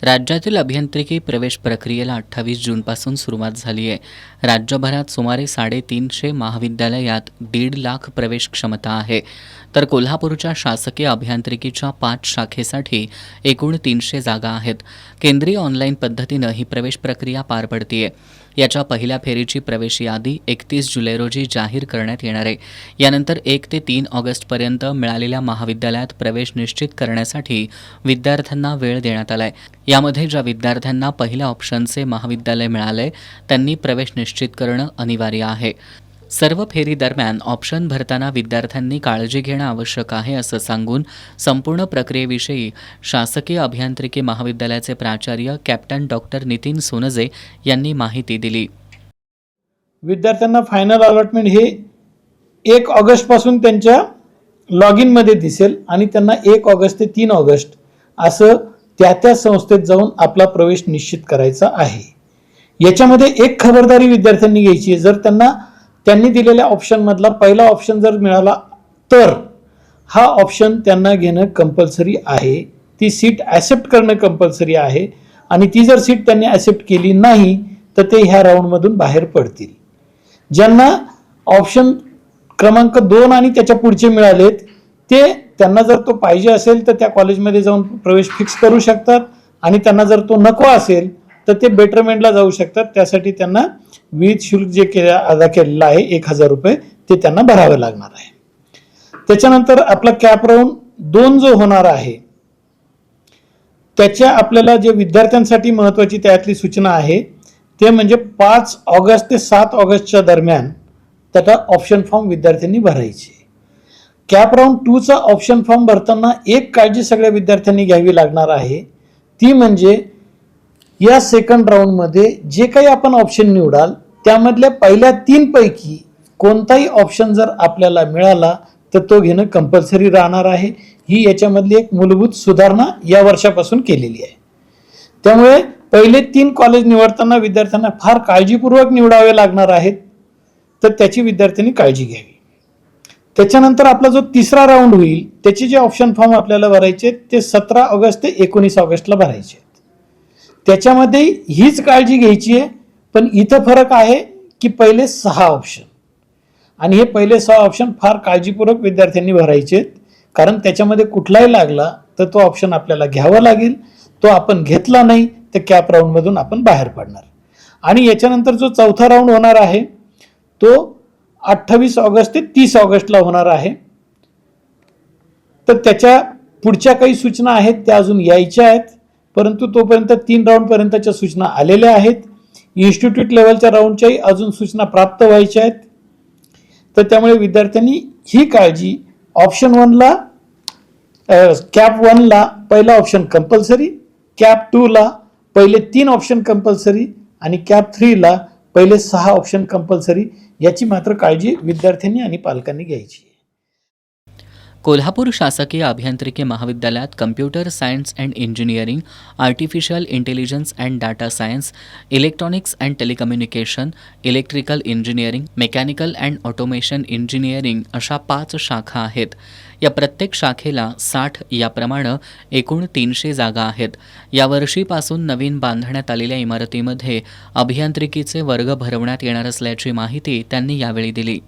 राज्यातील अभियांत्रिकी प्रवेश प्रक्रियेला 28 जूनपासून सुरुवात झाली आहे. राज्यभरात सुमारे 350 महाविद्यालयात 1.5 लाख प्रवेश क्षमता आहे. तर कोल्हापूरच्या शासकीय अभियांत्रिकीच्या 5 शाखेसाठी एकूण 300 जागा आहेत. केंद्रीय ऑनलाईन पद्धतीनं ही प्रवेश प्रक्रिया पार पडतीये. याच्या पहिल्या फेरीची प्रवेश यादी 31 जुलै रोजी जाहीर करण्यात येणार आहे. यानंतर 1 ते 3 ऑगस्टपर्यंत मिळालेल्या महाविद्यालयात प्रवेश निश्चित करण्यासाठी विद्यार्थ्यांना वेळ देण्यात आलाय. यामध्ये ज्या विद्यार्थ्यांना पहिल्या ऑप्शनचे महाविद्यालय मिळाले त्यांनी प्रवेश निश्चित करणं अनिवार्य आहे. सर्व फेरी दरम्यान ऑप्शन भरताना विद्यार्थ्यांनी काळजी घेणं आवश्यक आहे असं सांगून संपूर्ण प्रक्रियेविषयी शासकीय अभियांत्रिकी महाविद्यालयाचे प्राचार्य कॅप्टन डॉक्टर नितीन सोनजे यांनी माहिती दिली. विद्यार्थ्यांना फायनल अलॉटमेंट हे 1 ऑगस्टपासून त्यांच्या लॉग इनमध्ये दिसेल आणि त्यांना 1 ऑगस्ट ते 3 ऑगस्ट असं त्या संस्थेत जाऊन आपला प्रवेश निश्चित करायचा आहे. याच्यामध्ये एक खबरदारी विद्यार्थ्यांनी घ्यायची आहे. जर त्यांनी दिलेल्या ऑप्शनमधला पहिला ऑप्शन जर मिळाला तर हा ऑप्शन त्यांना घेणं कंपल्सरी आहे. ती सीट ॲक्सेप्ट करणं कंपल्सरी आहे आणि ती जर सीट त्यांनी ॲक्सेप्ट केली नाही तर ते ह्या राऊंडमधून बाहेर पडतील. ज्यांना ऑप्शन क्रमांक 2 आणि त्याच्या पुढचे मिळालेत त्यांना जर तो पाहिजे असेल तर त्या कॉलेजमध्ये जाऊन प्रवेश फिक्स करू शकतात आणि त्यांना जर तो नको असेल तर ते बेटरमेंटला जाऊ शकतात. त्यासाठी त्यांना विविध शुल्क जे अदा केलेलं आहे 1000 रुपये ते त्यांना भरावे लागणार आहे. त्याच्यानंतर आपला कॅप राऊंड 2 जो होणार आहे त्याच्या आपल्याला जे विद्यार्थ्यांसाठी महत्त्वाची त्यातली सूचना आहे ते म्हणजे 5 ऑगस्ट ते 7 ऑगस्टच्या दरम्यान त्याचा ऑप्शन फॉर्म विद्यार्थ्यांनी भरायचे. कॅप राऊंड 2चा ऑप्शन फॉर्म भरताना एक काळजी सगळ्या विद्यार्थ्यांनी घ्यावी लागणार आहे. ती म्हणजे या सेकंड राऊंडमध्ये जे काही आपण ऑप्शन निवडाल त्यामधल्या पहिल्या 3 पैकी कोणताही ऑप्शन जर आपल्याला मिळाला तर तो घेणं कंपल्सरी राहणार आहे. ही याच्यामधली एक मूलभूत सुधारणा या वर्षापासून केलेली आहे. त्यामुळे पहिले 3 कॉलेज निवडताना विद्यार्थ्यांना फार काळजीपूर्वक निवडावे लागणार आहेत, तर त्याची विद्यार्थ्यांनी काळजी घ्यावी. त्याच्यानंतर आपला जो तिसरा राऊंड होईल त्याचे जे ऑप्शन फॉर्म आपल्याला भरायचे ते 17 ऑगस्ट ते 19 ऑगस्टला भरायचे. त्याच्यामध्ये हीच काळजी घ्यायची आहे, पण इथं फरक आहे की पहिले 6 ऑप्शन आणि हे पहिले 6 ऑप्शन फार काळजीपूर्वक विद्यार्थ्यांनी भरायचे, कारण त्याच्यामध्ये कुठलाही लागला तर तो ऑप्शन आपल्याला घ्यावा लागेल. तो आपण घेतला नाही तर कॅप राऊंडमधून आपण बाहेर पडणार. आणि याच्यानंतर जो चौथा राऊंड होणार आहे तो 28 ऑगस्ट ते 30 ऑगस्टला होणार आहे. तर त्याच्या पुढच्या काही सूचना आहेत त्या अजून यायच्या आहेत, परंतु तोपर्यंत 3 राऊंडपर्यंतच्या सूचना आलेल्या आहेत. इन्स्टिट्यूट लेवलच्या राऊंडच्याही अजून सूचना प्राप्त व्हायच्या आहेत. तर त्यामुळे विद्यार्थ्यांनी ही काळजी ऑप्शन 1ला कॅप 1ला पहिला ऑप्शन कंपल्सरी, कॅप 2ला पहिले 3 ऑप्शन कंपल्सरी आणि कॅप 3ला पहिले 6 ऑप्शन कंपल्सरी याची मात्र काळजी विद्यार्थ्यांनी आणि पालकांनी घ्यायची. कोल्हापूर शासकीय अभियांत्रिकी महाविद्यालयात computer science and engineering, artificial intelligence and data science, electronics and telecommunication, electrical engineering, mechanical and automation engineering अशा 5 शाखा आहेत. या प्रत्येक शाखेला 60 याप्रमाणे एकूण 300 जागा आहेत. यावर्षीपासून नवीन बांधण्यात आलेल्या इमारतीमध्ये अभियांत्रिकीचे वर्ग भरवण्यात येणार असल्याची माहिती त्यांनी यावेळी दिली.